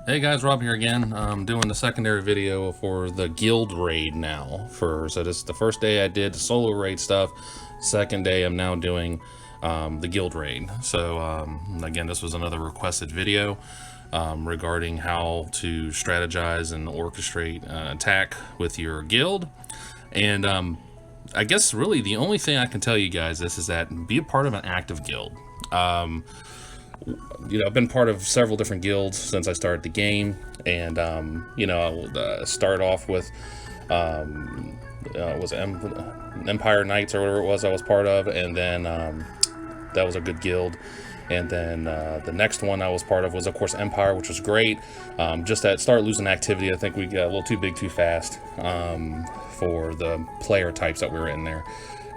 Hey guys, Rob here again. I'm doing the secondary video for the guild raid now. So this is the first day I did the solo raid stuff. Second day I'm now doing the guild raid. So again, this was another requested video regarding how to strategize and orchestrate attack with your guild. And I guess really the only thing I can tell you guys is that be a part of an active guild. I've been part of several different guilds since I started the game, and I'll start off with was Empire Knights or whatever it was I was part of, and then that was a good guild. And then the next one I was part of was, of course, Empire, which was great. Just that started losing activity. I think we got a little too big too fast for the player types that we were in there.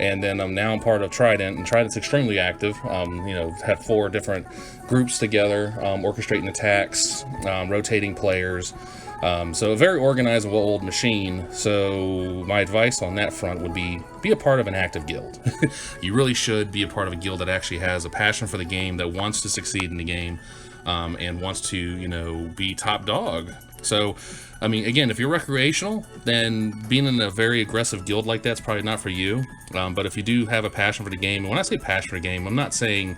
And then now I'm part of Trident, and Trident's extremely active. Have 4 different groups together, orchestrating attacks, rotating players. So a very organized, well-oiled machine. So my advice on that front would be a part of an active guild. You really should be a part of a guild that actually has a passion for the game, that wants to succeed in the game, and wants to, be top dog. So, I mean, again, if you're recreational, then being in a very aggressive guild like that's probably not for you. But if you do have a passion for the game, and when I say passion for the game, I'm not saying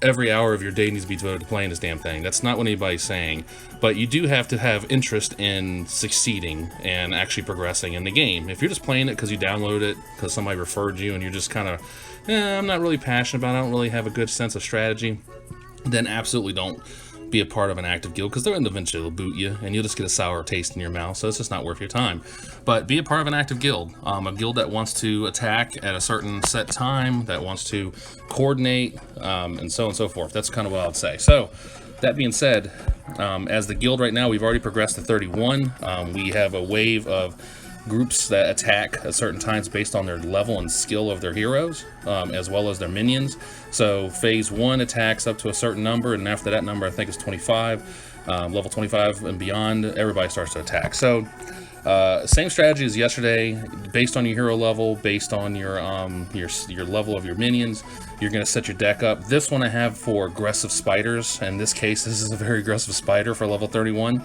every hour of your day needs to be devoted to playing this damn thing. That's not what anybody's saying. But you do have to have interest in succeeding and actually progressing in the game. If you're just playing it because you downloaded it, because somebody referred you, and you're just kind of, I'm not really passionate about it, I don't really have a good sense of strategy, then absolutely don't be a part of an active guild, because they're eventually will boot you and you'll just get a sour taste in your mouth. So it's just not worth your time. But be a part of an active guild, a guild that wants to attack at a certain set time, that wants to coordinate, and so on and so forth. That's kind of what I'd say. So that being said, as the guild right now, we've already progressed to 31. We have a wave of groups that attack at certain times based on their level and skill of their heroes, as well as their minions. So phase 1 attacks up to a certain number, and after that number, I think it's 25, level 25 and beyond, everybody starts to attack. So same strategy as yesterday, based on your hero level, based on your level of your minions. You're going to set your deck up. This one I have for aggressive spiders. In this case, this is a very aggressive spider for level 31.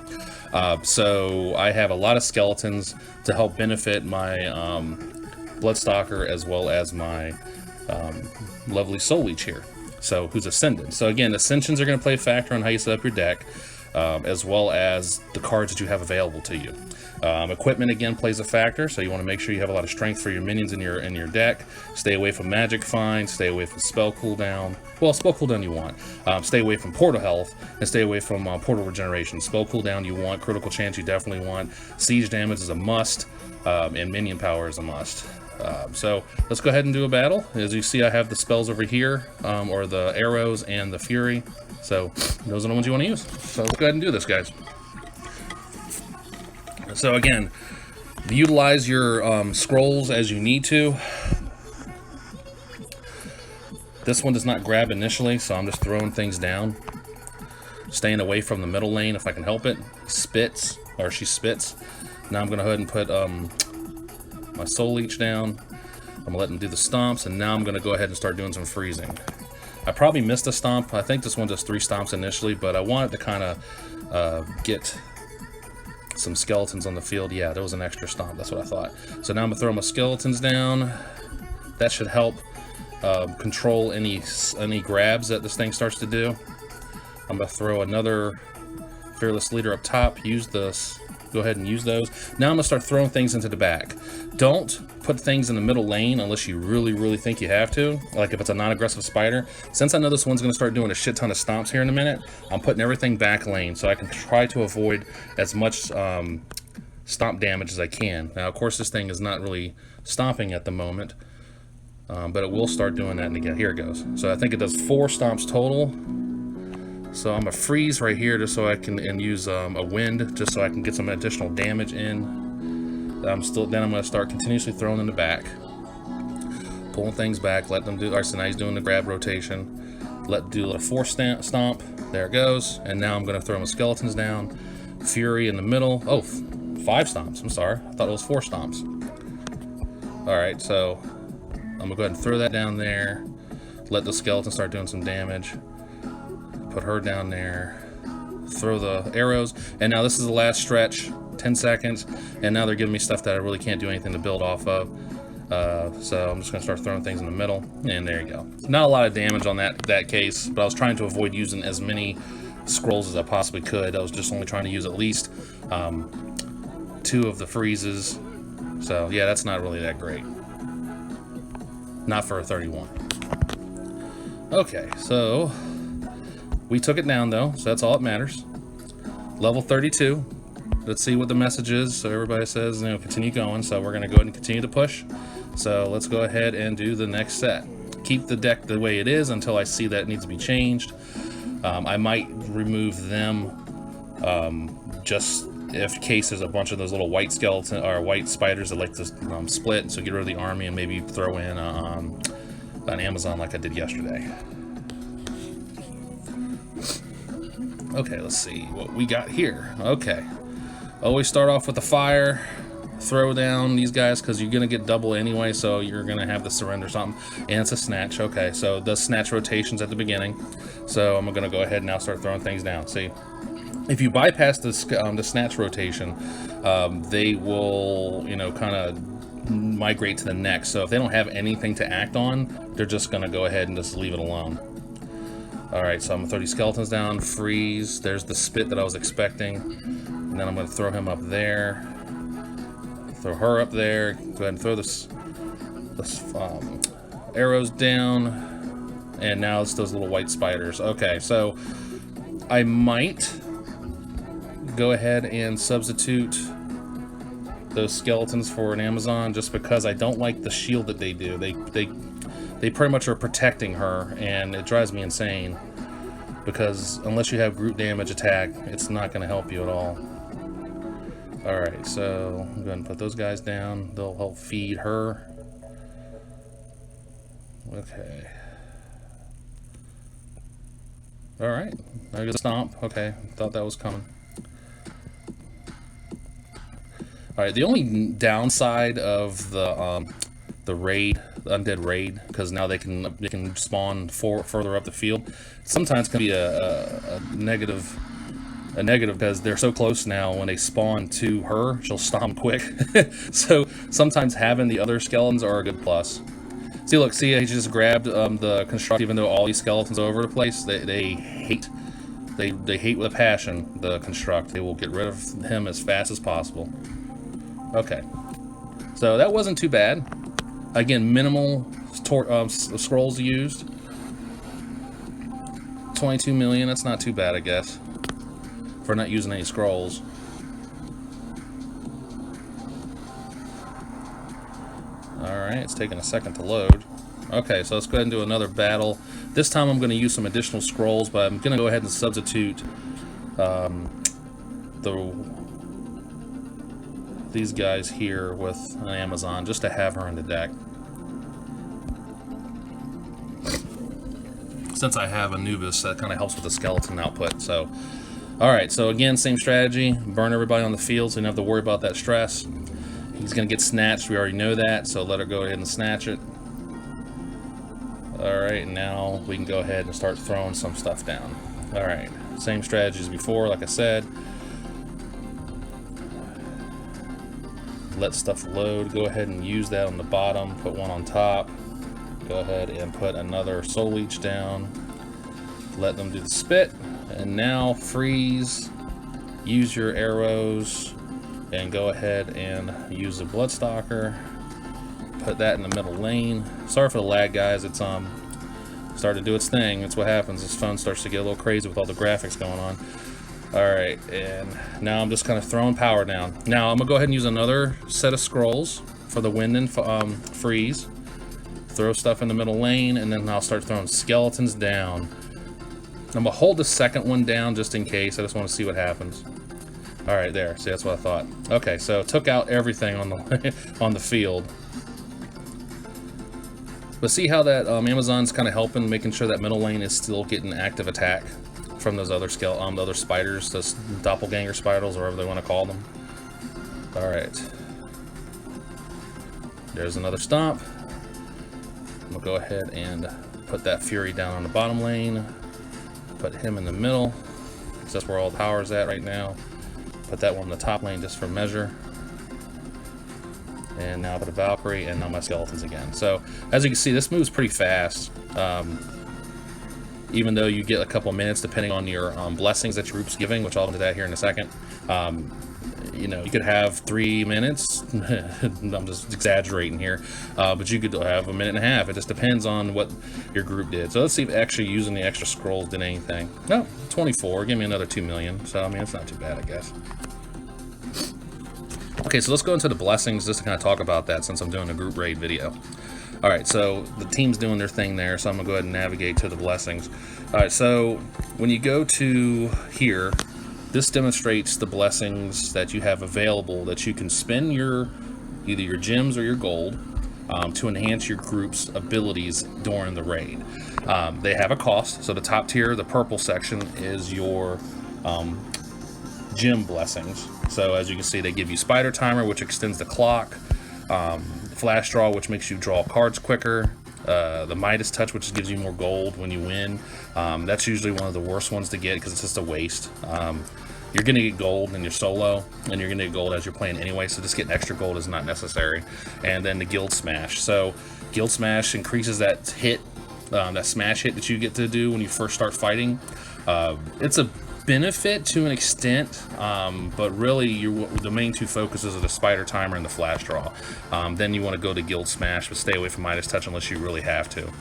So I have a lot of skeletons to help benefit my Bloodstalker, as well as my lovely Soul Leech here, so who's Ascended. So again, Ascensions are going to play a factor on how you set up your deck, as well as the cards that you have available to you. Equipment again plays a factor, so you want to make sure you have a lot of strength for your minions in your deck. Stay away from magic find, stay away from spell cooldown. Well, spell cooldown you want. Stay away from portal health, and stay away from portal regeneration. Spell cooldown you want, critical chance you definitely want, siege damage is a must, and minion power is a must. So let's go ahead and do a battle. As you see, I have the spells over here, or the arrows and the fury. So those are the ones you want to use. So let's go ahead and do this, guys. So again, utilize your scrolls as you need to. This one does not grab initially, so I'm just throwing things down. Staying away from the middle lane if I can help it. Spits, or she spits. Now I'm going to go ahead and put my Soul Leech down. I'm going to let them do the stomps, and now I'm going to go ahead and start doing some freezing. I probably missed a stomp. I think this one does 3 stomps initially, but I wanted to kind of get some skeletons on the field. Yeah, there was an extra stomp, that's what I thought. So now I'm gonna throw my skeletons down. That should help control any grabs that this thing starts to do. I'm gonna throw another Fearless Leader up top. Use this. Go ahead and use those. Now I'm gonna start throwing things into the back. Don't put things in the middle lane unless you really think you have to. Like if it's a non-aggressive spider. Since I know this one's gonna start doing a shit ton of stomps here in a minute, I'm putting everything back lane so I can try to avoid as much stomp damage as I can. Now, of course, this thing is not really stomping at the moment, but it will start doing that again. Here it goes. So I think it does 4 stomps total. So I'm gonna freeze right here just so I can use a wind just so I can get some additional damage in. Then I'm gonna start continuously throwing in the back, pulling things back, let them do. Alright, so now he's doing the grab rotation. Do a 4 stomp. There it goes. And now I'm gonna throw my skeletons down. Fury in the middle. Oh, 5 stomps. I'm sorry. I thought it was 4 stomps. Alright, so I'm gonna go ahead and throw that down there. Let the skeleton start doing some damage. Put her down there. throw the arrows, and now this is the last stretch, 10 seconds, and now they're giving me stuff that I really can't do anything to build off of. So I'm just gonna start throwing things in the middle, and there you go. Not a lot of damage on that case, but I was trying to avoid using as many scrolls as I possibly could. I was just only trying to use at least 2 of the freezes. So yeah, that's not really that great. Not for a 31. Okay, so we took it down though, so that's all that matters. Level 32. Let's see what the message is. So everybody says, you know, continue going. So we're gonna go ahead and continue to push. So let's go ahead and do the next set. Keep the deck the way it is until I see that it needs to be changed. I might remove them just if case there's a bunch of those little white skeleton or white spiders that like to split. So get rid of the army and maybe throw in an Amazon like I did yesterday. Okay, let's see what we got here. Okay, always start off with the fire. Throw down these guys because you're gonna get double anyway, so you're gonna have to surrender something. And it's a snatch. Okay, so it does snatch rotations at the beginning. So I'm gonna go ahead and now start throwing things down. See, if you bypass the snatch rotation, they will, you know, kind of migrate to the next. So if they don't have anything to act on, they're just gonna go ahead and just leave it alone. All right, so I'm gonna throw these skeletons down. Freeze. There's the spit that I was expecting, and then I'm gonna throw him up there. Throw her up there. Go ahead and throw this arrows down, and now it's those little white spiders. Okay, so I might go ahead and substitute those skeletons for an Amazon just because I don't like the shield that they do. They pretty much are protecting her, and it drives me insane because unless you have group damage attack, it's not going to help you at all. Alright, so I'm going to put those guys down. They'll help feed her. Okay. Alright, I get a stomp. Okay, thought that was coming. Alright, the only downside of the raid, the undead raid, because now they can spawn further up the field, sometimes can be a negative. A negative because they're so close now. When they spawn to her, she'll stomp quick. So sometimes having the other skeletons are a good plus. See, look, see, he just grabbed the construct. Even though all these skeletons are over the place, they hate with a passion the construct. They will get rid of him as fast as possible. Okay, so that wasn't too bad. Again, minimal scrolls used. 22 million. That's not too bad, I guess, for not using any scrolls. Alright, it's taking a second to load. Okay, so let's go ahead and do another battle. This time I'm going to use some additional scrolls, but I'm going to go ahead and substitute these guys here with an Amazon just to have her in the deck. Since I have Anubis, that kind of helps with the skeleton output. So alright, so again, same strategy. Burn everybody on the field so you don't have to worry about that stress. He's going to get snatched. We already know that, so let her go ahead and snatch it. Alright, now we can go ahead and start throwing some stuff down. Alright, same strategy as before, like I said. Let stuff load. Go ahead and use that on the bottom. Put one on top. Go ahead and put another soul leech down. Let them do the spit. And now freeze, use your arrows, and go ahead and use the Bloodstalker. Put that in the middle lane. Sorry for the lag, guys. It's started to do its thing. That's what happens. This phone starts to get a little crazy with all the graphics going on. Alright, and now I'm just kind of throwing power down. Now I'm going to go ahead and use another set of scrolls for the wind and freeze. Throw stuff in the middle lane, and then I'll start throwing skeletons down. I'm gonna hold the second one down just in case. I just want to see what happens. All right, there. See, that's what I thought. Okay, so took out everything on the on the field. But see how that Amazon's kind of helping, making sure that middle lane is still getting active attack from those other the other spiders, those doppelganger spiders, or whatever they want to call them. All right. There's another stomp. I'm gonna go ahead and put that Fury down on the bottom lane. Put him in the middle. because that's where all the power is at right now. Put that one in the top lane just for measure. And now I put a Valkyrie, and now my skeletons again. So as you can see, this moves pretty fast. Even though you get a couple minutes depending on your blessings that your group's giving, which I'll get to that here in a second. You know, you could have 3 minutes. I'm just exaggerating here, but you could have a minute and a half. It just depends on what your group did. So let's see if actually using the extra scrolls did anything. No, 24. Give me another 2 million. So I mean, it's not too bad, I guess. Okay, so let's go into the blessings just to kind of talk about that since I'm doing a group raid video. All right, so the team's doing their thing there, so I'm gonna go ahead and navigate to the blessings. All right, so when you go to here, this demonstrates the blessings that you have available that you can spend either your gems or your gold to enhance your group's abilities during the raid. They have a cost, so the top tier, the purple section, is your gem blessings. So as you can see, they give you Spider Timer, which extends the clock, Flash Draw, which makes you draw cards quicker, the Midas Touch, which gives you more gold when you win. That's usually one of the worst ones to get because it's just a waste. You're going to get gold in your solo, and you're going to get gold as you're playing anyway, so just getting extra gold is not necessary. And then the Guild Smash. So Guild Smash increases that hit, that smash hit that you get to do when you first start fighting. It's a benefit to an extent, but really the main two focuses are the Spider Timer and the Flash Draw. Then you want to go to Guild Smash, but stay away from Midas Touch unless you really have to.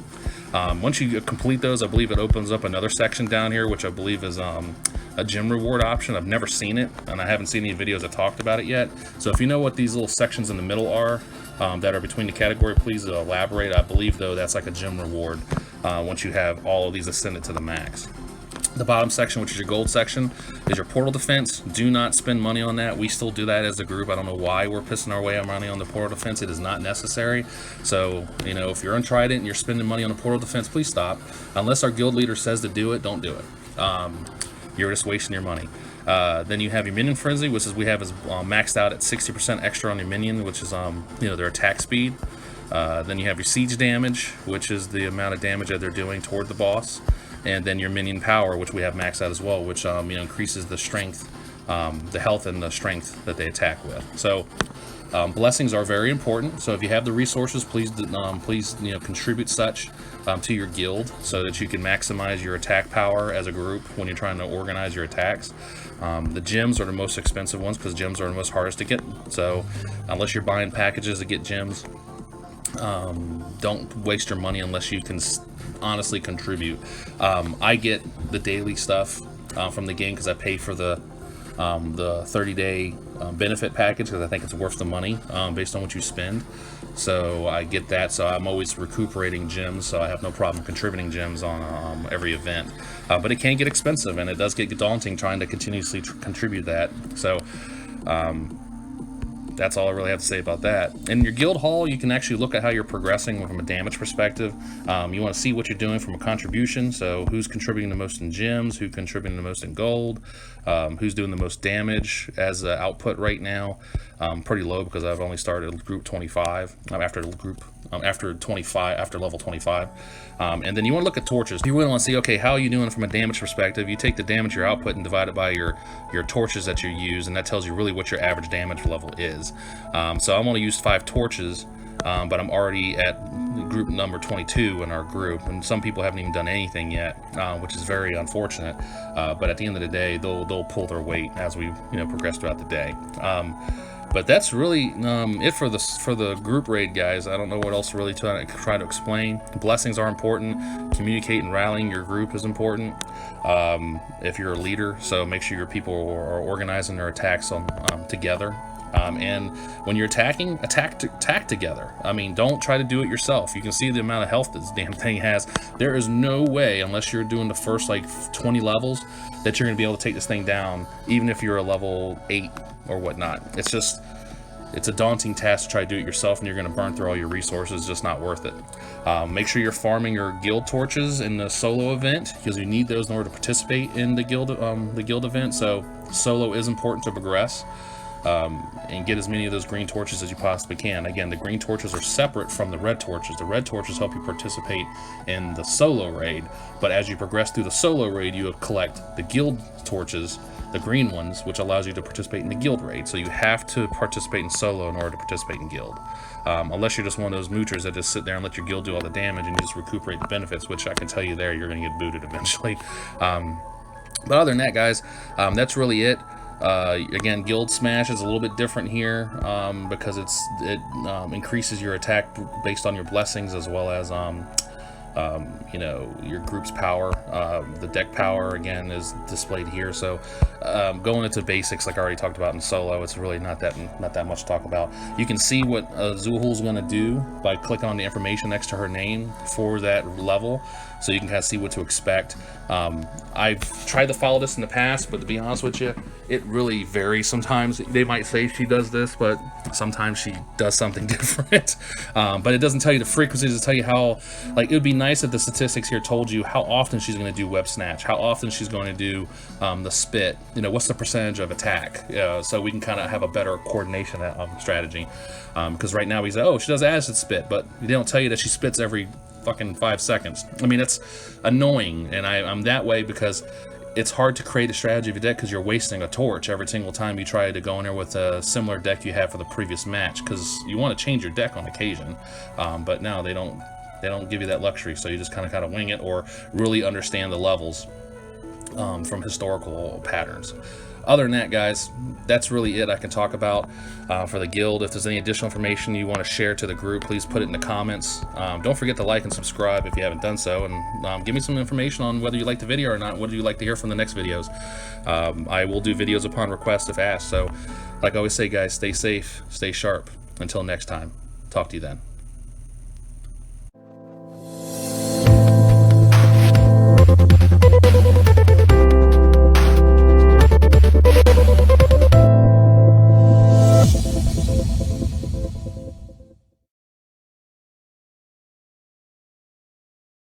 Once you complete those, I believe it opens up another section down here, which I believe is a gem reward option. I've never seen it, and I haven't seen any videos that talked about it yet. So if you know what these little sections in the middle are that are between the category, please elaborate. I believe, though, that's like a gem reward once you have all of these ascended to the max. The bottom section, which is your gold section, is your portal defense. Do not spend money on that. We still do that as a group. I don't know why we're pissing our way on money on the portal defense. It is not necessary. So, you know, if you're untrident and you're spending money on the portal defense, please stop. Unless our guild leader says to do it, don't do it. You're just wasting your money. Then you have your minion frenzy, which is maxed out at 60% extra on your minion, which is you know, their attack speed. Then you have your siege damage, which is the amount of damage that they're doing toward the boss. And then your minion power, which we have maxed out as well, which you know, increases the strength, the health and the strength that they attack with. So blessings are very important. So if you have the resources, please you know, contribute such to your guild so that you can maximize your attack power as a group when you're trying to organize your attacks. The gems are the most expensive ones because gems are the most hardest to get. So unless you're buying packages to get gems, don't waste your money unless you can honestly contribute. I get the daily stuff from the game because I pay for the 30-day benefit package because I think it's worth the money based on what you spend. So I get that, so I'm always recuperating gems, so I have no problem contributing gems on every event. But it can get expensive, and it does get daunting trying to continuously contribute that. So that's all I really have to say about that. In your guild hall, you can actually look at how you're progressing from a damage perspective. You want to see what you're doing from a contribution, so who's contributing the most in gems, who's contributing the most in gold, who's doing the most damage as output right now. Pretty low because I've only started group 25 after level 25. And then you want to look at torches. You really want to see, okay, how are you doing from a damage perspective? You take the damage you're output and divide it by your torches that you use, and that tells you really what your average damage level is. So I'm only used 5 torches, but I'm already at group number 22 in our group, and some people haven't even done anything yet, which is very unfortunate. But at the end of the day, they'll pull their weight as we progress throughout the day. But that's really it for the group raid, guys. I don't know what else really to try to explain. Blessings are important. Communicate and rallying your group is important. If you're a leader, so make sure your people are organizing their attacks together. And when you're attacking, attack together. I mean, don't try to do it yourself. You can see the amount of health this damn thing has. There is no way, unless you're doing the first like 20 levels, that you're going to be able to take this thing down, even if you're a level 8 or whatnot. It's a daunting task to try to do it yourself, and you're going to burn through all your resources. It's just not worth it. Make sure you're farming your guild torches in the solo event, because you need those in order to participate in the guild event. So solo is important to progress. and get as many of those green torches as you possibly can. Again, the green torches are separate from the red torches. The red torches help you participate in the solo raid, but as you progress through the solo raid, you collect the guild torches, the green ones, which allows you to participate in the guild raid. So you have to participate in solo in order to participate in guild. Unless you're just one of those moochers that just sit there and let your guild do all the damage and you just recuperate the benefits, which I can tell you there, you're going to get booted eventually. But other than that, guys, that's really it. Again, Guild Smash is a little bit different here because it increases your attack based on your blessings, as well as you know, your group's power. The deck power, again, is displayed here. So going into basics, like I already talked about in solo, it's really not that much to talk about. You can see what Zuhul's going to do by clicking on the information next to her name for that level, so you can kind of see what to expect. I've tried to follow this in the past, but to be honest with you, it really varies sometimes. They might say she does this, but sometimes she does something different. But it doesn't tell you the frequencies, it tell you how, like, it would be nice if the statistics here told you how often she's going to do web snatch, how often she's going to do the spit, you know, what's the percentage of attack, so we can kind of have a better coordination strategy. Because right now we say, oh, she does acid spit, but they don't tell you that she spits every fucking 5 seconds. I mean, it's annoying, and I'm that way because it's hard to create a strategy of your deck because you're wasting a torch every single time you try to go in there with a similar deck you had for the previous match, because you want to change your deck on occasion, but now they don't give you that luxury, so you just kind of wing it or really understand the levels from historical patterns. Other than that, guys, that's really it I can talk about for the guild. If there's any additional information you want to share to the group, please put it in the comments. Don't forget to like and subscribe if you haven't done so, and give me some information on whether you like the video or not. What do you like to hear from the next videos? I will do videos upon request if asked. So like I always say, guys, stay safe, stay sharp. Until next time, talk to you then.